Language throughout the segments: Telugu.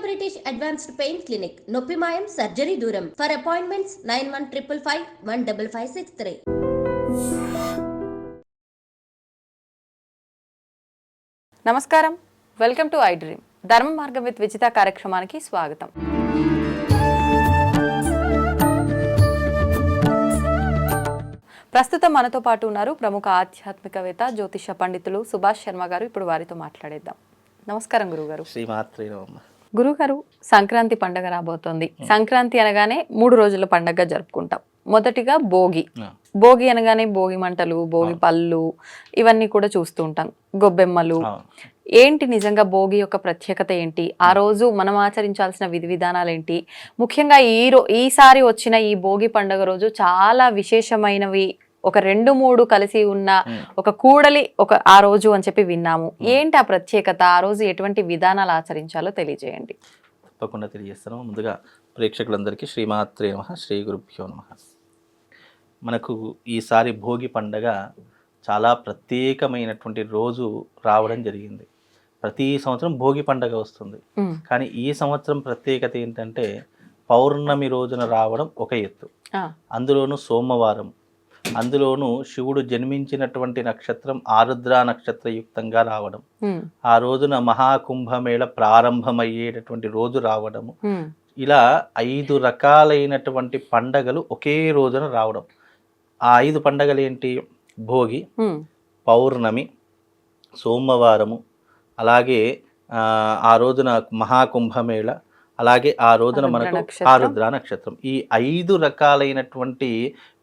బ్రిటిష్ అడ్వాన్స్డ్ పెయిన్ క్లినిక్, నొప్పి మాయం, సర్జరీ దూరం. For appointments 9155515563. నమస్కారం, వెల్కమ్ టు ఐ డ్రీమ్. ధర్మ మార్గం విత్ విజిత కార్యక్రమానికి స్వాగతం. ప్రస్తుతం మనతో పాటు ఉన్నారు ప్రముఖ ఆధ్యాత్మికవేత్త, జ్యోతిష పండితులు సుభాష్ శర్మ గారు. ఇప్పుడు వారితో మాట్లాడేద్దాం. నమస్కారం గురుగారు. శ్రీమాత్రే. గురుగారు, సంక్రాంతి పండుగ రాబోతోంది. సంక్రాంతి అనగానే 3 రోజుల పండుగ జరుపుకుంటాం. మొదటిగా భోగి. భోగి అనగానే భోగి మంటలు, భోగి పళ్ళు ఇవన్నీ కూడా చూస్తూ ఉంటాం, గొబ్బెమ్మలు. ఏంటి నిజంగా భోగి యొక్క ప్రత్యేకత ఏంటి? ఆ రోజు మనం ఆచరించాల్సిన విధి విధానాలు ఏంటి? ముఖ్యంగా ఈసారి వచ్చిన ఈ భోగి పండుగ రోజు చాలా విశేషమైనవి, ఒక 2-3 కలిసి ఉన్న ఒక కూడలి ఆ రోజు అని చెప్పి విన్నాము. ఏంటి ఆ ప్రత్యేకత? ఆ రోజు ఎటువంటి విధానాలు ఆచరించాలో తెలియజేయండి. తప్పకుండా తెలియజేస్తాను. ముందుగా ప్రేక్షకులందరికీ శ్రీమాత్రే నమః, శ్రీ గురుభ్యో నమః. మనకు ఈసారి భోగి పండగ చాలా ప్రత్యేకమైనటువంటి రోజు రావడం జరిగింది. ప్రతి సంవత్సరం భోగి పండగ వస్తుంది, కానీ ఈ సంవత్సరం ప్రత్యేకత ఏంటంటే పౌర్ణమి రోజున రావడం ఒక ఎత్తు, అందులోనూ సోమవారం, అందులోనూ శివుడు జన్మించినటువంటి నక్షత్రం ఆరుద్ర నక్షత్రయుక్తంగా రావడం, ఆ రోజున మహాకుంభమేళ ప్రారంభమయ్యేటటువంటి రోజు రావడము, ఇలా 5 రకాలైనటువంటి పండగలు ఒకే రోజున రావడం. ఆ 5 పండగలు ఏంటి? భోగి, పౌర్ణమి, సోమవారము, అలాగే ఆ రోజున మహాకుంభమేళ, అలాగే ఆ రోజున మనకు ఆరుద్ర నక్షత్రం. ఈ 5 రకాలైనటువంటి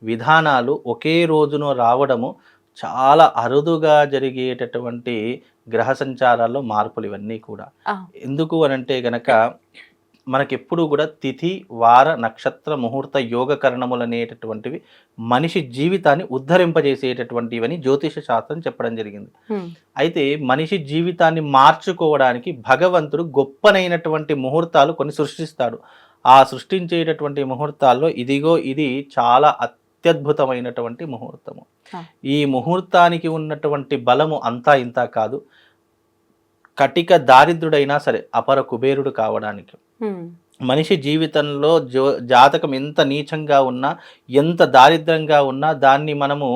విధానాలు ఒకే రోజున రావడము చాలా అరుదుగా జరిగేటటువంటి గ్రహ సంచారాల్లో మార్పులు ఇవన్నీ కూడా. ఎందుకు అనంటే గనక మనకెప్పుడు కూడా తిథి, వార, నక్షత్ర, ముహూర్త, యోగ కరణములు అనేటటువంటివి మనిషి జీవితాన్ని ఉద్ధరింపజేసేటటువంటివని జ్యోతిష శాస్త్రం చెప్పడం జరిగింది. అయితే మనిషి జీవితాన్ని మార్చుకోవడానికి భగవంతుడు గొప్పనైనటువంటి ముహూర్తాలు కొన్ని సృష్టిస్తాడు. ఆ సృష్టించేటటువంటి ముహూర్తాల్లో ఇది చాలా అత్యద్భుతమైనటువంటి ముహూర్తము. ఈ ముహూర్తానికి ఉన్నటువంటి బలము అంతా ఇంత కాదు. కటిక దారిద్రుడైనా సరే అపర కుబేరుడు కావడానికి, మనిషి జీవితంలో జాతకం ఎంత నీచంగా ఉన్నా, ఎంత దారిద్రంగా ఉన్నా దాన్ని మనము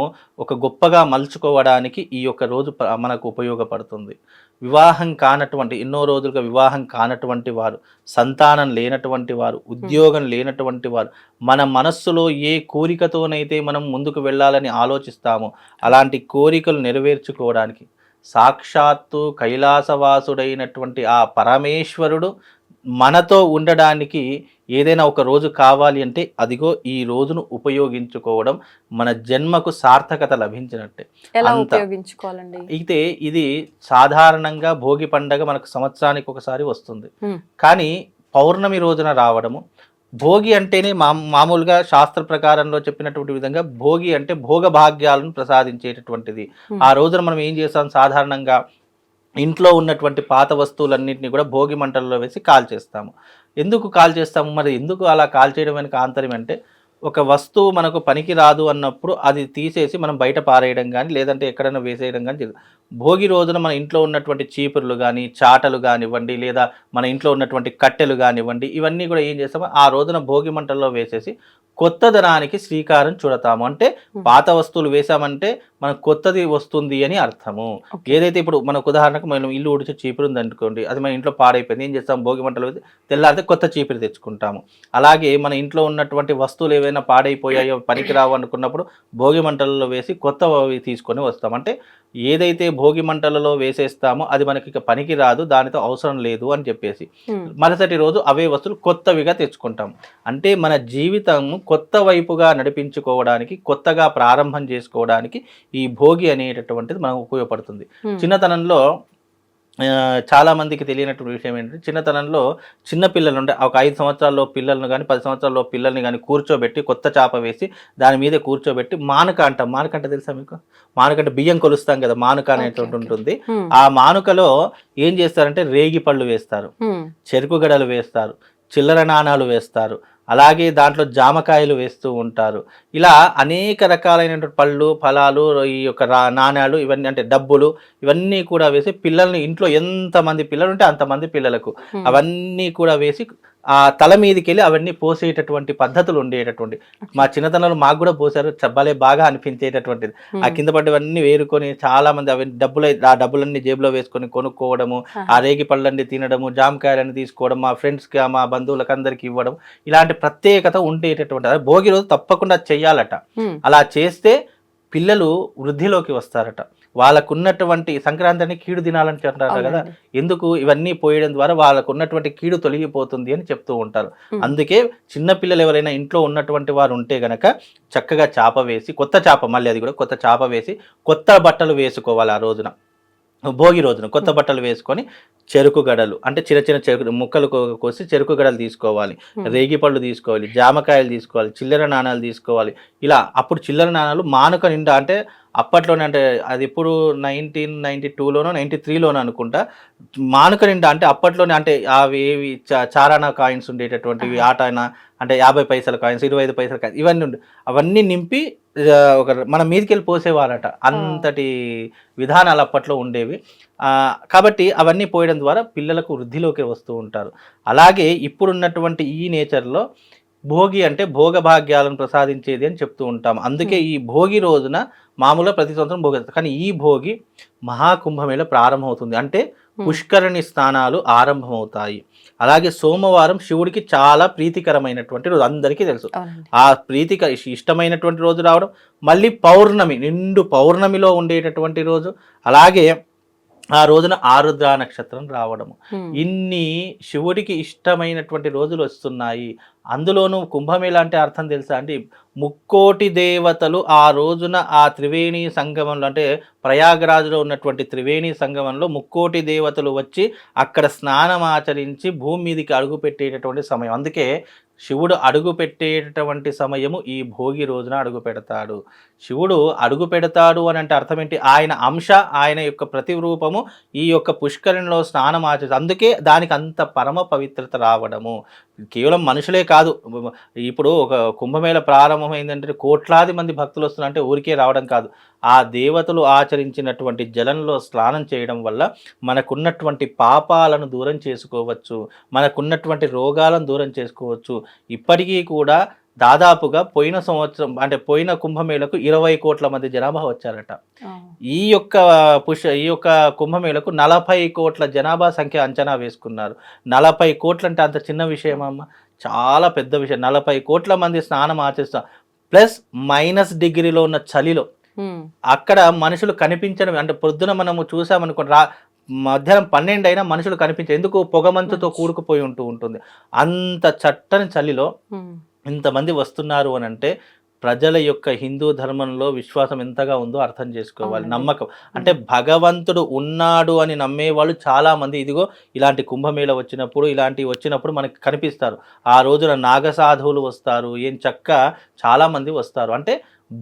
ఒక గొప్పగా మలుచుకోవడానికి ఈ యొక్క రోజు మనకు ఉపయోగపడుతుంది. వివాహం కానటువంటి, ఎన్నో రోజులుగా వివాహం కానటువంటి వారు, సంతానం లేనటువంటి వారు, ఉద్యోగం లేనటువంటి వారు, మన మనస్సులో ఏ కోరికతోనైతే మనం ముందుకు వెళ్ళాలని ఆలోచిస్తామో అలాంటి కోరికలు నెరవేర్చుకోవడానికి సాక్షాత్తు కైలాసవాసుడైనటువంటి ఆ పరమేశ్వరుడు మనతో ఉండడానికి ఏదైనా ఒక రోజు కావాలి అంటే అదిగో ఈ రోజును ఉపయోగించుకోవడం మన జన్మకు సార్థకత లభించినట్టే. అయితే ఇది సాధారణంగా భోగి పండగ మనకు సంవత్సరానికి ఒకసారి వస్తుంది, కానీ పౌర్ణమి రోజున రావడము. భోగి అంటేనే మామూలుగా శాస్త్ర ప్రకారంలో చెప్పినటువంటి విధంగా భోగి అంటే భోగ భాగ్యాలను ప్రసాదించేటటువంటిది. ఆ రోజున మనం ఏం చేస్తాం? సాధారణంగా ఇంట్లో ఉన్నటువంటి పాత వస్తువులన్నింటినీ కూడా భోగి మంటల్లో వేసి కాల్చేస్తాము. ఎందుకు కాల్చేస్తాము? మరి ఎందుకు అలా కాల్చేయడం వెనక ఆంతర్యం అంటే, ఒక వస్తువు మనకు పనికి రాదు అన్నప్పుడు అది తీసేసి మనం బయట పారేయడం కానీ, లేదంటే ఎక్కడైనా వేసేయడం కానీ. భోగి రోజున మన ఇంట్లో ఉన్నటువంటి చీపుర్లు కానీ, చాటలు కానివ్వండి, లేదా మన ఇంట్లో ఉన్నటువంటి కట్టెలు కానివ్వండి, ఇవన్నీ కూడా ఏం చేస్తామో ఆ రోజున భోగి మంటల్లో వేసేసి కొత్తదనానికి శ్రీకారం చుడతాము. అంటే పాత వస్తువులు వేసామంటే మనకు కొత్తది వస్తుంది అని అర్థము. ఏదైతే ఇప్పుడు మనకు ఉదాహరణకు మనం ఇల్లు ఉడిచే చీపురు ఉంది అనుకోండి, అది మన ఇంట్లో పాడైపోయింది, ఏం చేస్తాం? భోగి మంటలు వేసి తెల్లారితే కొత్త చీపురు తెచ్చుకుంటాము. అలాగే మన ఇంట్లో ఉన్నటువంటి వస్తువులు ఏవైనా పాడైపోయాయో, పనికిరావు అనుకున్నప్పుడు భోగి మంటలలో వేసి కొత్తవి తీసుకొని వస్తాం. అంటే ఏదైతే భోగి మంటలలో వేసేస్తామో అది మనకి ఇక పనికి రాదు, దానితో అవసరం లేదు అని చెప్పేసి మరుసటి రోజు అవే వస్తువులు కొత్తవిగా తెచ్చుకుంటాం. అంటే మన జీవితం కొత్త వైపుగా నడిపించుకోవడానికి, కొత్తగా ప్రారంభం చేసుకోవడానికి ఈ భోగి అనేటటువంటిది మనకు ఉపయోగపడుతుంది. చిన్నతనంలో చాలా మందికి తెలియనటువంటి విషయం ఏంటంటే, చిన్నతనంలో చిన్నపిల్లలు ఉంటే ఒక 5 సంవత్సరాల్లో పిల్లలను కానీ 10 సంవత్సరాల్లో పిల్లల్ని కానీ కూర్చోబెట్టి కొత్త చాప వేసి దాని మీద కూర్చోబెట్టి మానుక అంటాం. మానుక అంటే తెలుసా మీకు? మానుక అంటే బియ్యం కొలుస్తాం కదా, మానుక అనేటువంటి ఉంటుంది. ఆ మానుకలో ఏం చేస్తారంటే రేగి పళ్ళు వేస్తారు, చెరుకు గడలు వేస్తారు, చిల్లర నాణాలు వేస్తారు, అలాగే దాంట్లో జామకాయలు వేస్తూ ఉంటారు. ఇలా అనేక రకాలైనటువంటి పళ్ళు, ఫలాలు, ఈ యొక్క నాణ్యాలు ఇవన్నీ అంటే డబ్బులు ఇవన్నీ కూడా వేసి పిల్లల్ని ఇంట్లో ఎంతమంది పిల్లలు ఉంటే అంతమంది పిల్లలకు అవన్నీ కూడా వేసి ఆ తల మీదకి వెళ్ళి అవన్నీ పోసేటటువంటి పద్ధతులు ఉండేటటువంటి. మా చిన్నతనంలో మాకు కూడా పోసారు, భలే బాగా అనిపించేటటువంటిది. ఆ కింద పడ్డవన్నీ వేరుకొని చాలా మంది అవి ఆ డబ్బులన్నీ జేబులో వేసుకొని కొనుక్కోవడము, ఆ రేగి పళ్ళన్నీ తినడము, జామకాయలన్నీ తీసుకోవడం, మా ఫ్రెండ్స్కి మా బంధువులకు అందరికి ఇవ్వడం, ఇలాంటి ప్రత్యేకత ఉండేటటువంటి. అదే భోగి రోజు తప్పకుండా చెయ్యాలట. అలా చేస్తే పిల్లలు వృద్ధిలోకి వస్తారట. వాళ్ళకున్నటువంటి సంక్రాంతిని కీడు దినాలని అంటారు కదా, ఎందుకు ఇవన్నీ పోయడం ద్వారా వాళ్ళకు ఉన్నటువంటి కీడు తొలగిపోతుంది అని చెప్తూ ఉంటారు. అందుకే చిన్నపిల్లలు ఎవరైనా ఇంట్లో ఉన్నటువంటి వారు ఉంటే గనక చక్కగా చాప వేసి, కొత్త చాప, మళ్ళీ అది కూడా కొత్త చాప వేసి కొత్త బట్టలు వేసుకోవాలి. ఆ రోజున భోగి రోజున కొత్త బట్టలు వేసుకొని చెరుకు గడలు అంటే చిన్న చిన్న చెరుకు ముక్కలు కోసి చెరుకు గడలు తీసుకోవాలి, రేగి పళ్ళు తీసుకోవాలి, జామకాయలు తీసుకోవాలి, చిల్లర నాణాలు తీసుకోవాలి. ఇలా అప్పుడు చిల్లర నాణాలు మానుక నిండా, అంటే అప్పట్లోనే, అంటే అది ఇప్పుడు 1992లోనో 93లోనో అనుకుంటా, మానుక నిండా అంటే అప్పట్లోనే, అంటే అవి ఏవి చారానా కాయిన్స్ ఉండేటటువంటివి, ఆటానా అంటే 50 పైసల కాయిన్స్, 25 పైసల కాయిన్స్ ఇవన్నీ ఉండే, అవన్నీ నింపి ఒక మన మీదకి వెళ్ళి పోసేవారట. అంతటి విధానాలు అప్పట్లో ఉండేవి. కాబట్టి అవన్నీ పోయడం ద్వారా పిల్లలకు వృద్ధిలోకి వస్తూ ఉంటారు. అలాగే ఇప్పుడున్నటువంటి ఈ నేచర్లో భోగి అంటే భోగభాగ్యాలను ప్రసాదించేది అని చెప్తూ ఉంటాం. అందుకే ఈ భోగి రోజున మామూలుగా ప్రతి సంవత్సరం భోగి, కానీ ఈ భోగి మహాకుంభమేళ ప్రారంభమవుతుంది. అంటే పుష్కరిణి స్నానాలు ఆరంభమవుతాయి. అలాగే సోమవారం శివుడికి చాలా ప్రీతికరమైనటువంటి రోజు, అందరికీ తెలుసు. ఆ ఇష్టమైనటువంటి రోజు రావడం, మళ్ళీ పౌర్ణమి, నిండు పౌర్ణమిలో ఉండేటటువంటి రోజు, అలాగే ఆ రోజున ఆరుద్ర నక్షత్రం రావడము, ఇన్ని శివుడికి ఇష్టమైనటువంటి రోజులు వస్తున్నాయి. అందులోనూ కుంభమేళ అంటే అర్థం తెలుసా అండి? ముక్కోటి దేవతలు ఆ రోజున ఆ త్రివేణి సంగమంలో, అంటే ప్రయాగరాజులో ఉన్నటువంటి త్రివేణి సంగమంలో ముక్కోటి దేవతలు వచ్చి అక్కడ స్నానం ఆచరించి భూమి మీదకి అడుగు పెట్టేటటువంటి సమయం. అందుకే శివుడు అడుగు పెట్టేటటువంటి సమయము ఈ భోగి రోజున అడుగు పెడతాడు. శివుడు అడుగు పెడతాడు అని అంటే అర్థం ఏంటి? ఆయన అంశ, ఆయన యొక్క ప్రతిరూపము ఈ యొక్క పుష్కరిణిలో స్నానం ఆచరిస్తుంది. అందుకే దానికి అంత పరమ పవిత్రత రావడము. కేవలం మనుషులే కాదు, ఇప్పుడు ఒక కుంభమేళ ప్రారంభమైందంటే కోట్లాది మంది భక్తులు వస్తున్నారంటే ఊరికే రావడం కాదు. ఆ దేవతలు ఆచరించినటువంటి జలంలో స్నానం చేయడం వల్ల మనకున్నటువంటి పాపాలను దూరం చేసుకోవచ్చు, మనకున్నటువంటి రోగాలను దూరం చేసుకోవచ్చు. ఇప్పటికీ కూడా దాదాపుగా పోయిన సంవత్సరం, అంటే పోయిన కుంభమేళకు 20 కోట్ల మంది జనాభా వచ్చారట. ఈ యొక్క కుంభమేళకు 40 కోట్ల జనాభా సంఖ్య అంచనా వేసుకున్నారు. 40 కోట్లు అంటే అంత చిన్న విషయమమ్మ, చాలా పెద్ద విషయం. 40 కోట్ల మంది స్నానం ఆచరిస్తారు, ప్లస్ -డిగ్రీలో ఉన్న చలిలో అక్కడ మనుషులు కనిపించడం. అంటే పొద్దున మనము చూసామనుకోండి, మధ్యాహ్నం 12 అయినా మనుషులు కనిపించారు. ఎందుకు? పొగమంచుతో కూడుకుపోయి ఉంటుంది. అంత చట్టని చలిలో ఇంతమంది వస్తున్నారు అని అంటే ప్రజల యొక్క హిందూ ధర్మంలో విశ్వాసం ఎంతగా ఉందో అర్థం చేసుకోవాలి. నమ్మకం అంటే భగవంతుడు ఉన్నాడు అని నమ్మేవాళ్ళు చాలామంది ఇదిగో ఇలాంటి కుంభమేళ వచ్చినప్పుడు మనకి కనిపిస్తారు. ఆ రోజున నాగసాధువులు వస్తారు, ఏం చక్క చాలామంది వస్తారు. అంటే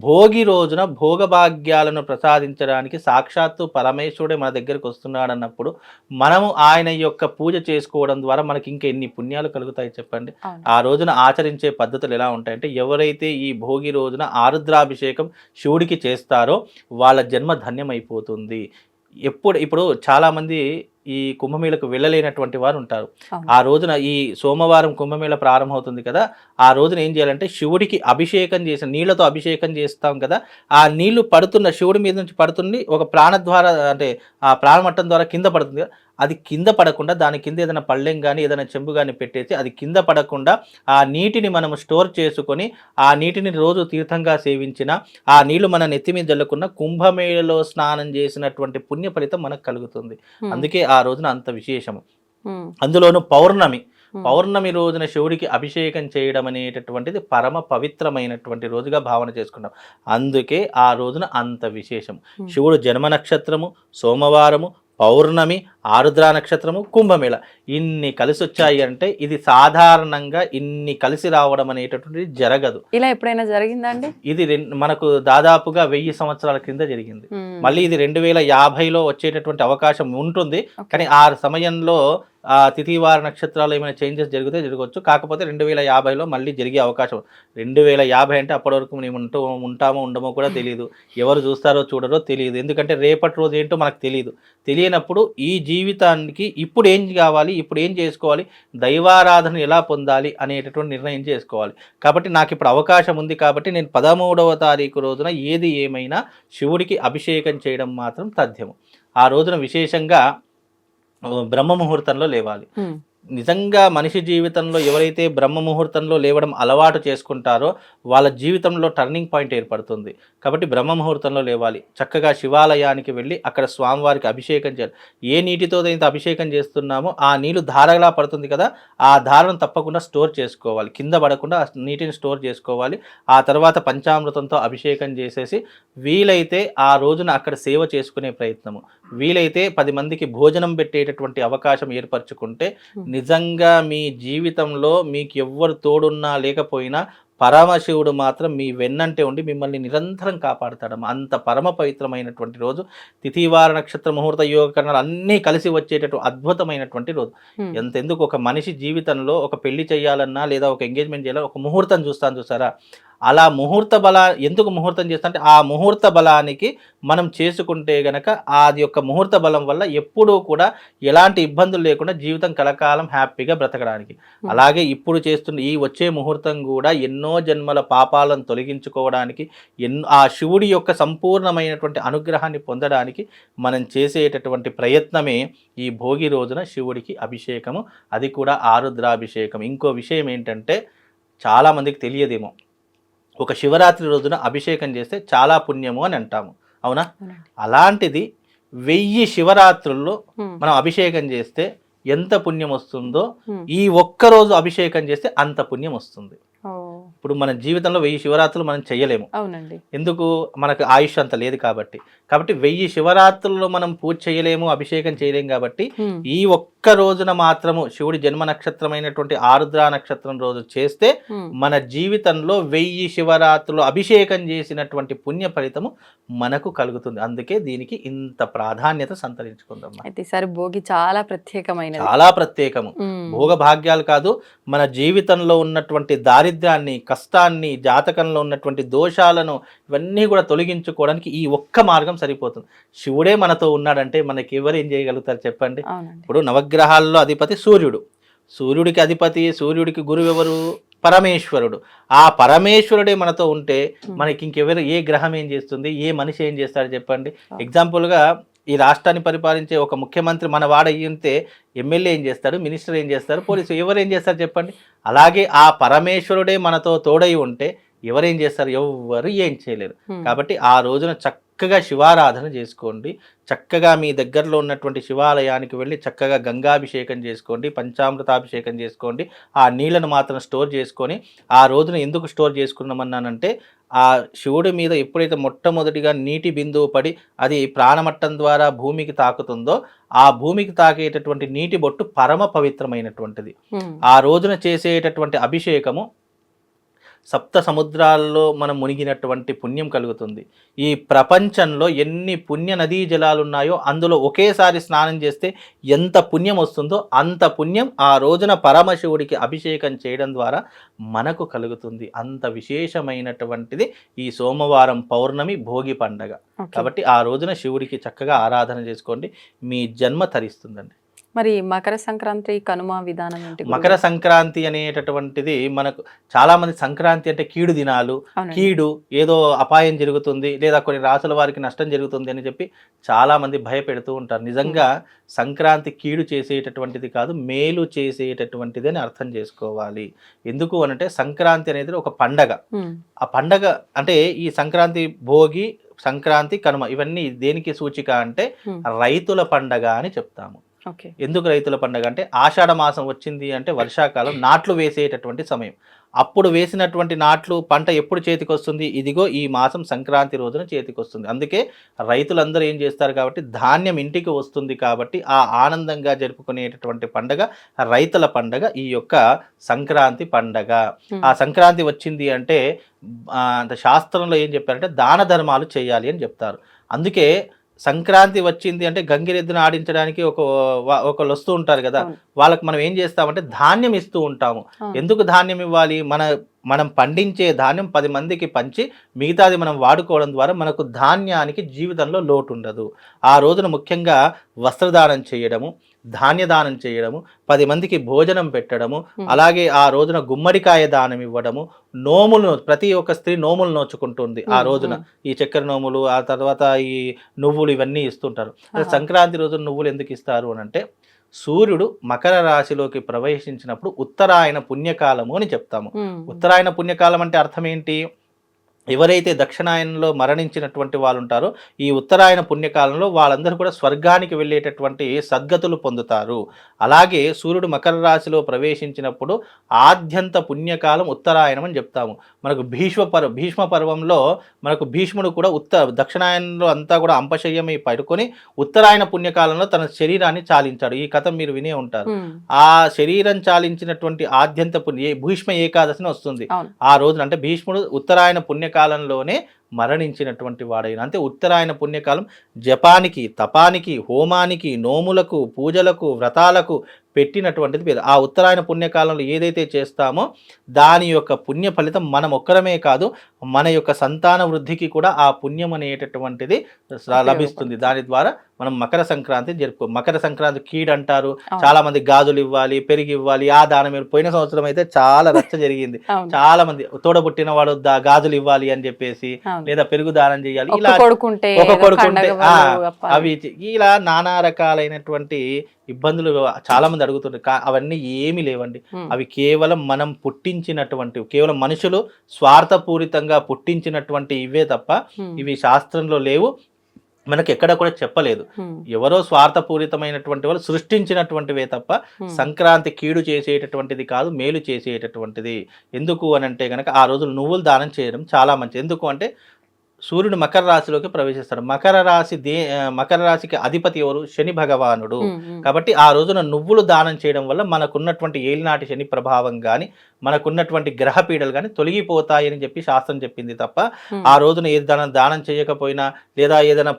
భోగి రోజున భోగభాగ్యాలను ప్రసాదించడానికి సాక్షాత్తు పరమేశ్వరుడే మన దగ్గరికి వస్తున్నాడు అన్నప్పుడు మనము ఆయన యొక్క పూజ చేసుకోవడం ద్వారా మనకి ఇంకా ఎన్ని పుణ్యాలు కలుగుతాయి చెప్పండి. ఆ రోజున ఆచరించే పద్ధతులు ఎలా ఉంటాయంటే, ఎవరైతే ఈ భోగి రోజున ఆరుద్రాభిషేకం శివుడికి చేస్తారో వాళ్ళ జన్మ ధన్యమైపోతుంది. ఇప్పుడు చాలామంది ఈ కుంభమేళకు వెళ్ళలేనటువంటి వారు ఉంటారు. ఆ రోజున ఈ సోమవారం కుంభమేళ ప్రారంభమవుతుంది కదా, ఆ రోజున ఏం చేయాలంటే శివుడికి అభిషేకం చేసిన నీళ్లతో అభిషేకం చేస్తాం కదా, ఆ నీళ్లు పడుతున్న శివుడి మీద నుంచి పడుతుంది ఒక ప్రాణద్వార, అంటే ఆ ప్రాణమట్టం ద్వారా కింద పడుతుంది కదా, అది కింద పడకుండా దాని కింద ఏదైనా పళ్ళెం కానీ ఏదైనా చెంబు కానీ పెట్టేసి అది కింద పడకుండా ఆ నీటిని మనం స్టోర్ చేసుకొని ఆ నీటిని రోజు తీర్థంగా సేవించిన, ఆ నీళ్లు మన నెత్తి మీద జల్లుకున్న కుంభమేళలో స్నానం చేసినటువంటి పుణ్య ఫలితం మనకు కలుగుతుంది. అందుకే ఆ రోజున అంత విశేషము. అందులోనూ పౌర్ణమి రోజున శివుడికి అభిషేకం చేయడం అనేటటువంటిది పరమ పవిత్రమైనటువంటి రోజుగా భావన చేసుకుంటాం. అందుకే ఆ రోజున అంత విశేషం. శివుడు జన్మ నక్షత్రము సోమవారము, పౌర్ణమి, ఆరుద్ర నక్షత్రము, కుంభమేళ ఇన్ని కలిసి వచ్చాయి అంటే ఇది సాధారణంగా ఇన్ని కలిసి రావడం అనేటటువంటిది జరగదు. ఇలా ఎప్పుడైనా జరిగిందా అండి? ఇది మనకు దాదాపుగా 1000 సంవత్సరాల క్రింద జరిగింది. మళ్ళీ ఇది 2050లో వచ్చేటటువంటి అవకాశం ఉంటుంది. కానీ ఆ సమయంలో ఆ తిథివార నక్షత్రాలు ఏమైనా చేంజెస్ జరిగితే జరగవచ్చు. కాకపోతే 2050లో మళ్ళీ జరిగే అవకాశం 2050 అంటే అప్పటి వరకు మేము ఉంటామో ఉండమో కూడా తెలియదు. ఎవరు చూస్తారో చూడరో తెలియదు. ఎందుకంటే రేపటి రోజు ఏంటో మనకు తెలియదు. తెలియనప్పుడు ఈ జీవితానికి ఇప్పుడు ఏం కావాలి, ఇప్పుడు ఏం చేసుకోవాలి, దైవారాధన ఎలా పొందాలి అనేటటువంటి నిర్ణయం చేసుకోవాలి. కాబట్టి నాకు ఇప్పుడు అవకాశం ఉంది కాబట్టి నేను 13వ తారీఖు రోజున ఏది ఏమైనా శివుడికి అభిషేకం చేయడం మాత్రం తథ్యము. ఆ రోజున విశేషంగా బ్రహ్మ ముహూర్తంలో లేవాలి. నిజంగా మనిషి జీవితంలో ఎవరైతే బ్రహ్మ ముహూర్తంలో లేవడం అలవాటు చేసుకుంటారో వాళ్ళ జీవితంలో టర్నింగ్ పాయింట్ ఏర్పడుతుంది. కాబట్టి బ్రహ్మ ముహూర్తంలో లేవాలి. చక్కగా శివాలయానికి వెళ్ళి అక్కడ స్వామివారికి అభిషేకం చేయాలి. ఏ నీటితో అయితే అభిషేకం చేస్తున్నామో ఆ నీళ్ళు ధారలా పడుతుంది కదా, ఆ ధారను తప్పకుండా స్టోర్ చేసుకోవాలి. కింద పడకుండా ఆ నీటిని స్టోర్ చేసుకోవాలి. ఆ తర్వాత పంచామృతంతో అభిషేకం చేసేసి వీలైతే ఆ రోజున అక్కడ సేవ చేసుకునే ప్రయత్నము, వీలైతే 10 మందికి భోజనం పెట్టేటటువంటి అవకాశం ఏర్పరచుకుంటే నిజంగా మీ జీవితంలో మీకు ఎవ్వరు తోడున్నా లేకపోయినా పరమశివుడు మాత్రం మీ వెన్నంటే ఉండి మిమ్మల్ని నిరంతరం కాపాడుతాడమ్మా. అంత పరమ పవిత్రమైనటువంటి రోజు. తిథివార నక్షత్ర ముహూర్త యోగకరణాలు అన్నీ కలిసి వచ్చేటటువంటి అద్భుతమైనటువంటి రోజు. ఎంతెందుకు ఒక మనిషి జీవితంలో ఒక పెళ్లి చేయాలన్నా లేదా ఒక ఎంగేజ్మెంట్ చేయాలన్నా ఒక ముహూర్తం చూస్తాను చూసారా, అలా ముహూర్త ఎందుకు ముహూర్తం చేస్తా అంటే ఆ ముహూర్త బలానికి మనం చేసుకుంటే గనక అది యొక్క ముహూర్త బలం వల్ల ఎప్పుడూ కూడా ఎలాంటి ఇబ్బందులు లేకుండా జీవితం కలకాలం హ్యాపీగా బ్రతకడానికి. అలాగే ఇప్పుడు చేస్తున్న ఈ వచ్చే ముహూర్తం కూడా ఎన్నో జన్మల పాపాలను తొలగించుకోవడానికి, ఆ శివుడి యొక్క సంపూర్ణమైనటువంటి అనుగ్రహాన్ని పొందడానికి మనం చేసేటటువంటి ప్రయత్నమే ఈ భోగి రోజున శివుడికి అభిషేకము, అది కూడా ఆరుద్రాభిషేకం. ఇంకో విషయం ఏంటంటే చాలామందికి తెలియదేమో, ఒక శివరాత్రి రోజున అభిషేకం చేస్తే చాలా పుణ్యము అని అంటాము, అవునా? అలాంటిది 1000 శివరాత్రుల్లో మనం అభిషేకం చేస్తే ఎంత పుణ్యం వస్తుందో ఈ ఒక్కరోజు అభిషేకం చేస్తే అంత పుణ్యం వస్తుంది. ఇప్పుడు మన జీవితంలో 1000 శివరాత్రులు మనం చేయలేము. అవునండి. ఎందుకు? మనకు ఆయుష్ అంత లేదు కాబట్టి. 1000 శివరాత్రుల్లో మనం పూజ చేయలేము, అభిషేకం చేయలేము. కాబట్టి ఈ ఒక్క రోజున మాత్రము శివుడి జన్మ నక్షత్రమైనటువంటి ఆరుద్ర నక్షత్రం రోజు చేస్తే మన జీవితంలో 1000 శివరాత్రులు అభిషేకం చేసినటువంటి పుణ్య ఫలితము మనకు కలుగుతుంది. అందుకే దీనికి ఇంత ప్రాధాన్యత సంతరించుకుందాం. అయితే ఈసారి భోగి చాలా ప్రత్యేకమైనది, చాలా ప్రత్యేకము. భోగ భాగ్యాలు కాదు, మన జీవితంలో ఉన్నటువంటి దారిద్ర్యాన్ని, కష్టాన్ని, జాతకంలో ఉన్నటువంటి దోషాలను ఇవన్నీ కూడా తొలగించుకోవడానికి ఈ ఒక్క మార్గం సరిపోతుంది. శివుడే మనతో ఉన్నాడంటే మనకి ఎవరు ఏం చేయగలుగుతారు చెప్పండి? ఇప్పుడు నవగ్రహాల్లో అధిపతి సూర్యుడు, సూర్యుడికి అధిపతి, సూర్యుడికి గురువు ఎవరు? పరమేశ్వరుడు. ఆ పరమేశ్వరుడే మనతో ఉంటే మనకి ఇంకెవరు, ఏ గ్రహం ఏం చేస్తుంది, ఏ మనిషి ఏం చేస్తాడు చెప్పండి? ఎగ్జాంపుల్గా ఈ రాష్ట్రాన్ని పరిపాలించే ఒక ముఖ్యమంత్రి మన వాడయ్యింటే ఎమ్మెల్యే ఏం చేస్తాడు, మినిస్టర్ ఏం చేస్తారు, పోలీసు ఎవరు ఏం చేస్తారు చెప్పండి? అలాగే ఆ పరమేశ్వరుడే మనతో తోడై ఉంటే ఎవరేం చేస్తారు? ఎవ్వరు ఏం చేయలేరు. కాబట్టి ఆ రోజున చక్కగా శివారాధన చేసుకోండి. చక్కగా మీ దగ్గరలో ఉన్నటువంటి శివాలయానికి వెళ్ళి చక్కగా గంగాభిషేకం చేసుకోండి, పంచామృతాభిషేకం చేసుకోండి. ఆ నీళ్లను మాత్రం స్టోర్ చేసుకొని, ఆ రోజున ఎందుకు స్టోర్ చేసుకున్నామన్నానంటే ఆ శివుడి మీద ఎప్పుడైతే మొట్టమొదటిగా నీటి బిందువు పడి అది ప్రాణమట్టం ద్వారా భూమికి తాకుతుందో ఆ భూమికి తాకేటటువంటి నీటి బొట్టు పరమ పవిత్రమైనటువంటిది. ఆ రోజున చేసేటటువంటి అభిషేకము సప్త సముద్రాల్లో మనం మునిగినటువంటి పుణ్యం కలుగుతుంది. ఈ ప్రపంచంలో ఎన్ని పుణ్య నదీ జలాలు ఉన్నాయో అందులో ఒకేసారి స్నానం చేస్తే ఎంత పుణ్యం వస్తుందో అంత పుణ్యం ఆ రోజున పరమశివుడికి అభిషేకం చేయడం ద్వారా మనకు కలుగుతుంది. అంత విశేషమైనటువంటిది ఈ సోమవారం పౌర్ణమి భోగి పండగ. కాబట్టి ఆ రోజున శివుడికి చక్కగా ఆరాధన చేసుకోండి, మీ జన్మ తరిస్తుందండి. మరి మకర సంక్రాంతి కనుమ విధానం ఏంటి? మకర సంక్రాంతి అనేటటువంటిది మనకు చాలా మంది సంక్రాంతి అంటే కీడు దినాలు, కీడు ఏదో అపాయం జరుగుతుంది లేదా కొన్ని రాసుల వారికి నష్టం జరుగుతుంది అని చెప్పి చాలా మంది భయపెడుతూ ఉంటారు. నిజంగా సంక్రాంతి కీడు చేసేటటువంటిది కాదు, మేలు చేసేటటువంటిది అని అర్థం చేసుకోవాలి. ఎందుకు అనంటే సంక్రాంతి అనేది ఒక పండగ. ఆ పండగ అంటే ఈ సంక్రాంతి, భోగి, సంక్రాంతి, కనుమ ఇవన్నీ దేనికి సూచిక అంటే రైతుల పండగ అని చెప్తాము. ఎందుకు రైతుల పండగ అంటే ఆషాఢ మాసం వచ్చింది అంటే వర్షాకాలం, నాట్లు వేసేటటువంటి సమయం. అప్పుడు వేసినటువంటి నాట్లు పంట ఎప్పుడు చేతికి వస్తుంది? ఇదిగో ఈ మాసం సంక్రాంతి రోజున చేతికి వస్తుంది. అందుకే రైతులందరూ ఏం చేస్తారు కాబట్టి ధాన్యం ఇంటికి వస్తుంది కాబట్టి ఆ ఆనందంగా జరుపుకునేటటువంటి పండగ రైతుల పండగ ఈ యొక్క సంక్రాంతి పండగ. ఆ సంక్రాంతి వచ్చింది అంటే శాస్త్రంలో ఏం చెప్పారంటే దాన ధర్మాలు చేయాలి అని చెప్తారు. అందుకే సంక్రాంతి వచ్చింది అంటే గంగిరెద్దును ఆడించడానికి ఒకళ్ళు వస్తూ ఉంటారు కదా, వాళ్ళకి మనం ఏం చేస్తామంటే ధాన్యం ఇస్తూ ఉంటాము. ఎందుకు ధాన్యం ఇవ్వాలి? మనం పండించే ధాన్యం 10 మందికి పంచి మిగతాది మనం వాడుకోవడం ద్వారా మనకు ధాన్యానికి జీవితంలో లోటు ఉండదు. ఆ రోజున ముఖ్యంగా వస్త్రదానం చేయడము, ధాన్యదానం చేయడము, 10 మందికి భోజనం పెట్టడము, అలాగే ఆ రోజున గుమ్మడికాయ దానం ఇవ్వడము, నోములు ప్రతి ఒక్క స్త్రీ నోములు నోచుకుంటుంది ఆ రోజున. ఈ చక్కెర నోములు, ఆ తర్వాత ఈ నువ్వులు ఇవన్నీ ఇస్తుంటారు. సంక్రాంతి రోజు నువ్వులు ఎందుకు ఇస్తారు అని అంటే, సూర్యుడు మకర రాశిలోకి ప్రవేశించినప్పుడు ఉత్తరాయణ పుణ్యకాలము అని చెప్తాము. ఉత్తరాయణ పుణ్యకాలం అంటే అర్థం ఏంటి? ఎవరైతే దక్షిణాయనంలో మరణించినటువంటి వాళ్ళు ఉంటారో ఈ ఉత్తరాయణ పుణ్యకాలంలో వాళ్ళందరూ కూడా స్వర్గానికి వెళ్ళేటటువంటి సద్గతులు పొందుతారు. అలాగే సూర్యుడు మకర రాశిలో ప్రవేశించినప్పుడు ఆద్యంత పుణ్యకాలం ఉత్తరాయణం అని చెప్తాము. మనకు భీష్మ పర్వంలో మనకు భీష్ముడు కూడా దక్షిణాయనంలో అంతా కూడా అంపశయ్యమై పడుకొని ఉత్తరాయణ పుణ్యకాలంలో తన శరీరాన్ని చాలించాడు. ఈ కథ మీరు వినే ఉంటారు. ఆ శరీరం చాలించినటువంటి ఆద్యంత భీష్మ ఏకాదశిని వస్తుంది ఆ రోజున. అంటే భీష్ముడు ఉత్తరాయణ పుణ్యకాలంలోనే మరణించినటువంటి వాడైన, అంటే ఉత్తరాయణ పుణ్యకాలం జపానికి, తపానికి, హోమానికి, నోములకు, పూజలకు, వ్రతాలకు పెట్టినటువంటిది పేరు. ఆ ఉత్తరాయణ పుణ్యకాలంలో ఏదైతే చేస్తామో దాని యొక్క పుణ్య ఫలితం మనం ఒక్కరమే కాదు, మన యొక్క సంతాన వృద్ధికి కూడా ఆ పుణ్యం అనేటటువంటిది లభిస్తుంది. దాని ద్వారా మనం మకర సంక్రాంతి మకర సంక్రాంతి కీడ్ అంటారు. చాలా మంది గాజులు ఇవ్వాలి, పెరిగి ఇవ్వాలి, ఆ దానం. పోయిన సంవత్సరం అయితే చాలా రచ్చ జరిగింది. చాలా మంది తోడబుట్టిన వాడు గాజులు ఇవ్వాలి అని చెప్పేసి, లేదా పెరుగు దానం చేయాలి, ఇలా ఒక కొడుకుంటే అవి ఇలా నానా రకాలైనటువంటి ఇబ్బందులు చాలా మంది అడుగుతుంటారు. అవన్నీ ఏమీ లేవండి. అవి కేవలం మనం పుట్టించినటువంటి, కేవలం మనుషులు స్వార్థపూరితంగా పుట్టించినటువంటి ఇవే తప్ప ఇవి శాస్త్రంలో లేవు, మనకి ఎక్కడ కూడా చెప్పలేదు. ఎవరో స్వార్థపూరితమైనటువంటి వాళ్ళు సృష్టించినటువంటివే తప్ప సంక్రాంతి కీడు చేసేటటువంటిది కాదు, మేలు చేసేటటువంటిది. ఎందుకు అని అంటే కనుక ఆ రోజులు నువ్వులు దానం చేయడం చాలా మంచిది. ఎందుకు అంటే సూర్యుడు మకర రాశిలోకి ప్రవేశిస్తాడు. మకర రాశికి అధిపతి ఎవరు? శని భగవానుడు. కాబట్టి ఆ రోజున నువ్వులు దానం చేయడం వల్ల మనకున్నటువంటి ఏలినాటి శని ప్రభావం కానీ, మనకున్నటువంటి గ్రహ పీడలు కానీ తొలగిపోతాయని చెప్పి శాస్త్రం చెప్పింది తప్ప ఆ రోజున ఏదైనా దానం చేయకపోయినా, లేదా ఏదైనా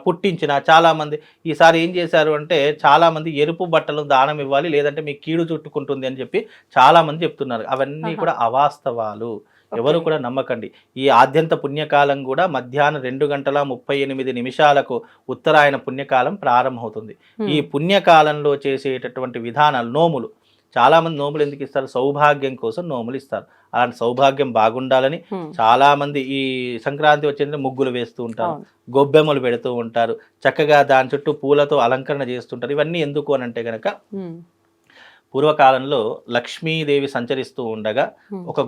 పుట్టించినా చాలా మంది ఈసారి ఏం చేశారు అంటే, చాలా మంది ఎరుపు బట్టలు దానం ఇవ్వాలి, లేదంటే మీకు కీడు చుట్టుకుంటుంది అని చెప్పి చాలా మంది చెప్తున్నారు. అవన్నీ కూడా అవాస్తవాలు. ఎవరు కూడా నమ్మకండి. ఈ ఆద్యంత పుణ్యకాలం కూడా మధ్యాహ్నం 2:38 ఉత్తరాయణ పుణ్యకాలం ప్రారంభమవుతుంది. ఈ పుణ్యకాలంలో చేసేటటువంటి విధానాలు, నోములు, చాలా మంది నోములు ఎందుకు ఇస్తారు? సౌభాగ్యం కోసం నోములు ఇస్తారు. అలాంటి సౌభాగ్యం బాగుండాలని చాలా మంది ఈ సంక్రాంతి వచ్చేందుకు ముగ్గులు వేస్తూ ఉంటారు, గొబ్బెమ్మలు పెడుతూ ఉంటారు, చక్కగా దాని చుట్టూ పూలతో అలంకరణ చేస్తుంటారు. ఇవన్నీ ఎందుకు అని అంటే కనుక, పూర్వకాలంలో లక్ష్మీదేవి సంచరిస్తూ ఉండగా ఒక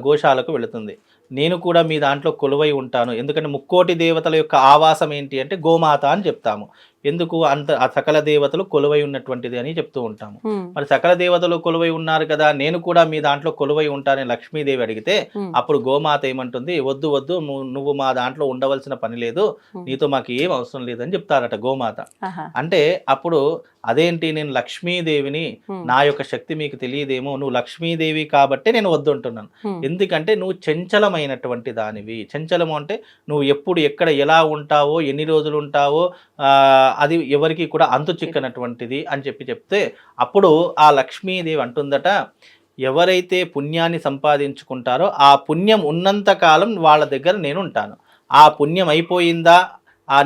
గోశాలకు వెళుతుంది. నేను కూడా మీ దాంట్లో కొలువై ఉంటాను, ఎందుకంటే ముక్కోటి దేవతల యొక్క ఆవాసం ఏంటి అంటే గోమాత అని చెప్తాము. ఎందుకు? ఆ సకల దేవతలు కొలువై ఉన్నటువంటిది అని చెప్తూ ఉంటాము. మరి సకల దేవతలు కొలువై ఉన్నారు కదా, నేను కూడా మీ దాంట్లో కొలువై ఉంటానని లక్ష్మీదేవి అడిగితే అప్పుడు గోమాత ఏమంటుంది? వద్దు వద్దు, నువ్వు మా దాంట్లో ఉండవలసిన పని లేదు, నీతో మాకు ఏం అవసరం లేదని చెప్తారట గోమాత. అంటే అప్పుడు అదేంటి, నేను లక్ష్మీదేవిని, నా యొక్క శక్తి మీకు తెలియదేమో, నువ్వు లక్ష్మీదేవి కాబట్టే నేను వద్దంటున్నాను. ఎందుకంటే నువ్వు చంచలమైనటువంటి దానివి. చంచలము అంటే నువ్వు ఎప్పుడు ఎక్కడ ఎలా ఉంటావో, ఎన్ని రోజులు ఉంటావో అది ఎవరికి కూడా అంతు చిక్కనటువంటిది అని చెప్తే అప్పుడు ఆ లక్ష్మీదేవి అంటుందట, ఎవరైతే పుణ్యాన్ని సంపాదించుకుంటారో ఆ పుణ్యం ఉన్నంత కాలం వాళ్ళ దగ్గర నేను ఉంటాను. ఆ పుణ్యం అయిపోయిందా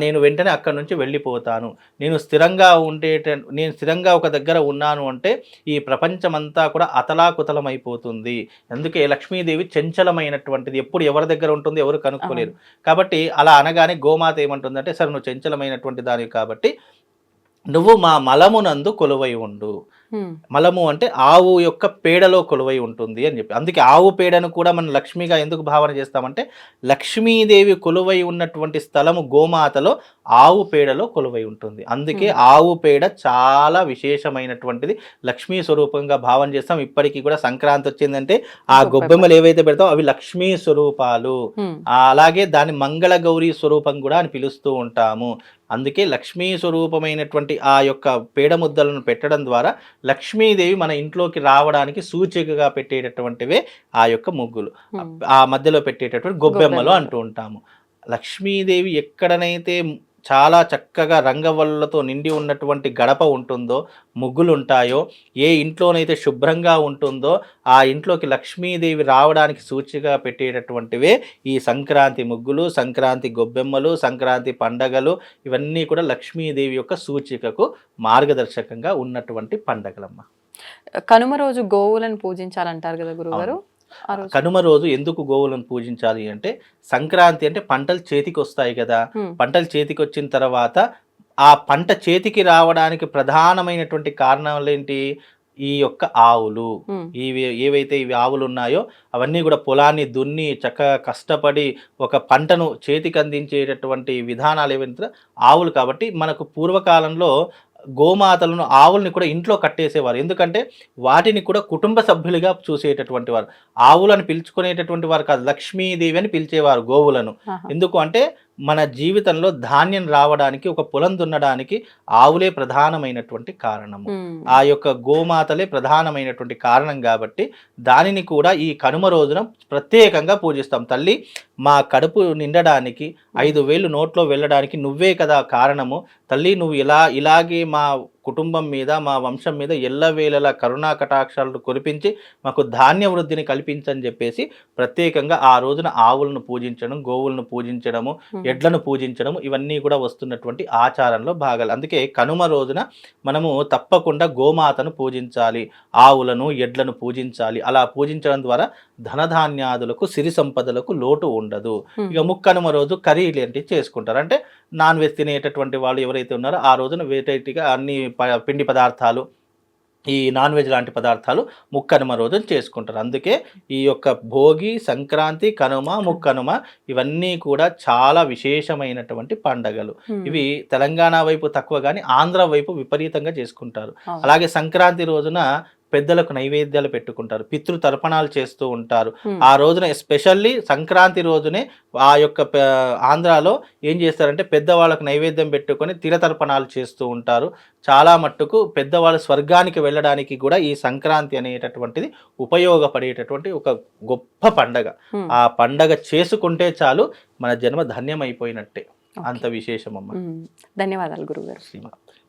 నేను వెంటనే అక్కడి నుంచి వెళ్ళిపోతాను. నేను స్థిరంగా ఒక దగ్గర ఉన్నాను అంటే ఈ ప్రపంచమంతా కూడా అతలాకుతలం అయిపోతుంది. అందుకే లక్ష్మీదేవి చంచలమైనటువంటిది, ఎప్పుడు ఎవరి దగ్గర ఉంటుంది ఎవరు కనుక్కోలేరు. కాబట్టి అలా అనగానే గోమాత ఏమంటుందంటే, సరే నువ్వు చంచలమైనటువంటి దానివి కాబట్టి నువ్వు మా మలమునందు కొలువై ఉండు. మలము అంటే ఆవు యొక్క పేడలో కొలువై ఉంటుంది అని చెప్పి. అందుకే ఆవు పేడను కూడా మనం లక్ష్మిగా ఎందుకు భావన చేస్తామంటే, లక్ష్మీదేవి కొలువై ఉన్నటువంటి స్థలము గోమాతలో ఆవు పేడలో కొలువై ఉంటుంది. అందుకే ఆవు పేడ చాలా విశేషమైనటువంటిది, లక్ష్మీ స్వరూపంగా భావన చేస్తాం. ఇప్పటికీ కూడా సంక్రాంతి వచ్చిందంటే ఆ గొబ్బెమ్మలు ఏవైతే పెడతామో అవి లక్ష్మీ స్వరూపాలు. అలాగే దాని మంగళ గౌరీ స్వరూపం కూడా అని పిలుస్తూ ఉంటాము. అందుకే లక్ష్మీ స్వరూపమైనటువంటి ఆ యొక్క పేడ ముద్దలను పెట్టడం ద్వారా లక్ష్మీదేవి మన ఇంట్లోకి రావడానికి సూచికగా పెట్టేటటువంటివే ఆ యొక్క ముగ్గులు, ఆ మధ్యలో పెట్టేటటువంటి గొబ్బెమ్మలు అంటూ ఉంటాము. లక్ష్మీదేవి ఎక్కడనైతే చాలా చక్కగా రంగవల్లులతో నిండి ఉన్నటువంటి గడప ఉంటుందో, ముగ్గులు ఉంటాయో, ఏ ఇంట్లోనైతే శుభ్రంగా ఉంటుందో ఆ ఇంట్లోకి లక్ష్మీదేవి రావడానికి సూచికగా పెట్టేటటువంటివే ఈ సంక్రాంతి ముగ్గులు, సంక్రాంతి గొబ్బెమ్మలు, సంక్రాంతి పండగలు. ఇవన్నీ కూడా లక్ష్మీదేవి యొక్క సూచికకు మార్గదర్శకంగా ఉన్నటువంటి పండగలమ్మ. కనుమ రోజు గోవులను పూజించాలంటారు కదా గురుగారు? కనుమ రోజు ఎందుకు గోవులను పూజించాలి అంటే, సంక్రాంతి అంటే పంటలు చేతికి వస్తాయి కదా. పంటలు చేతికి వచ్చిన తర్వాత ఆ పంట చేతికి రావడానికి ప్రధానమైనటువంటి కారణాలు ఏంటి? ఈ యొక్క ఆవులు. ఏవైతే ఇవి ఆవులు ఉన్నాయో అవన్నీ కూడా పొలాన్ని దున్ని చక్కగా కష్టపడి ఒక పంటను చేతికి అందించేటటువంటి విధానాలు ఏవైతే ఆవులు. కాబట్టి మనకు పూర్వకాలంలో గోమాతలను, ఆవుల్ని కూడా ఇంట్లో కట్టేసేవారు. ఎందుకంటే వాటిని కూడా కుటుంబ సభ్యులుగా చూసేటటువంటి వారు. ఆవులను పిలుచుకునేటటువంటి వారు కాదు, లక్ష్మీదేవి అని పిలిచేవారు గోవులను. ఎందుకు అంటే మన జీవితంలో ధాన్యం రావడానికి, ఒక పొలం దున్నడానికి ఆవులే ప్రధానమైనటువంటి కారణము. ఆ యొక్క గోమాతలే ప్రధానమైనటువంటి కారణం కాబట్టి దానిని కూడా ఈ కనుమ రోజున ప్రత్యేకంగా పూజిస్తాం. తల్లి, మా కడుపు నిండడానికి, 5 వేలు నోట్లో వెళ్ళడానికి నువ్వే కదా కారణము. తల్లి, నువ్వు ఇలాగే మా కుటుంబం మీద, మా వంశం మీద ఎల్లవేళలా కరుణా కటాక్షాలను కురిపించి మాకు ధాన్య వృద్ధిని కల్పించని చెప్పేసి ప్రత్యేకంగా ఆ రోజున ఆవులను పూజించడం, గోవులను పూజించడము, ఎడ్లను పూజించడము, ఇవన్నీ కూడా వస్తున్నటువంటి ఆచారంలో భాగాలు. అందుకే కనుమ రోజున మనము తప్పకుండా గోమాతను పూజించాలి, ఆవులను, ఎడ్లను పూజించాలి. అలా పూజించడం ద్వారా ధనధాన్యాదులకు, సిరి సంపదలకు లోటు ఉండదు. ఇక ముక్కనుమ రోజు కర్రీలు ఏంటి చేసుకుంటారు అంటే, నాన్ వెజ్ తినేటటువంటి వాళ్ళు ఎవరైతే ఉన్నారో ఆ రోజున వెరైటీగా అన్ని పిండి పదార్థాలు, ఈ నాన్ వెజ్ లాంటి పదార్థాలు ముక్కనుమ రోజున చేసుకుంటారు. అందుకే ఈ యొక్క భోగి, సంక్రాంతి, కనుమ, ముక్కనుమ ఇవన్నీ కూడా చాలా విశేషమైనటువంటి పండగలు. ఇవి తెలంగాణ వైపు తక్కువ కానీ ఆంధ్ర వైపు విపరీతంగా చేసుకుంటారు. అలాగే సంక్రాంతి రోజున పెద్దలకు నైవేద్యాలు పెట్టుకుంటారు, పితృ తర్పణాలు చేస్తూ ఉంటారు. ఆ రోజున ఎస్పెషల్లీ సంక్రాంతి రోజునే ఆ యొక్క ఆంధ్రాలో ఏం చేస్తారంటే పెద్దవాళ్ళకు నైవేద్యం పెట్టుకొని తిరతర్పణాలు చేస్తూ ఉంటారు. చాలా మట్టుకు పెద్దవాళ్ళు స్వర్గానికి వెళ్ళడానికి కూడా ఈ సంక్రాంతి అనేటటువంటిది ఉపయోగపడేటటువంటి ఒక గొప్ప పండగ. ఆ పండగ చేసుకుంటే చాలు మన జన్మ ధన్యమైపోయినట్టే. అంత విశేషమమ్మ. ధన్యవాదాలు గురుగారు. శ్రీమాత్రే.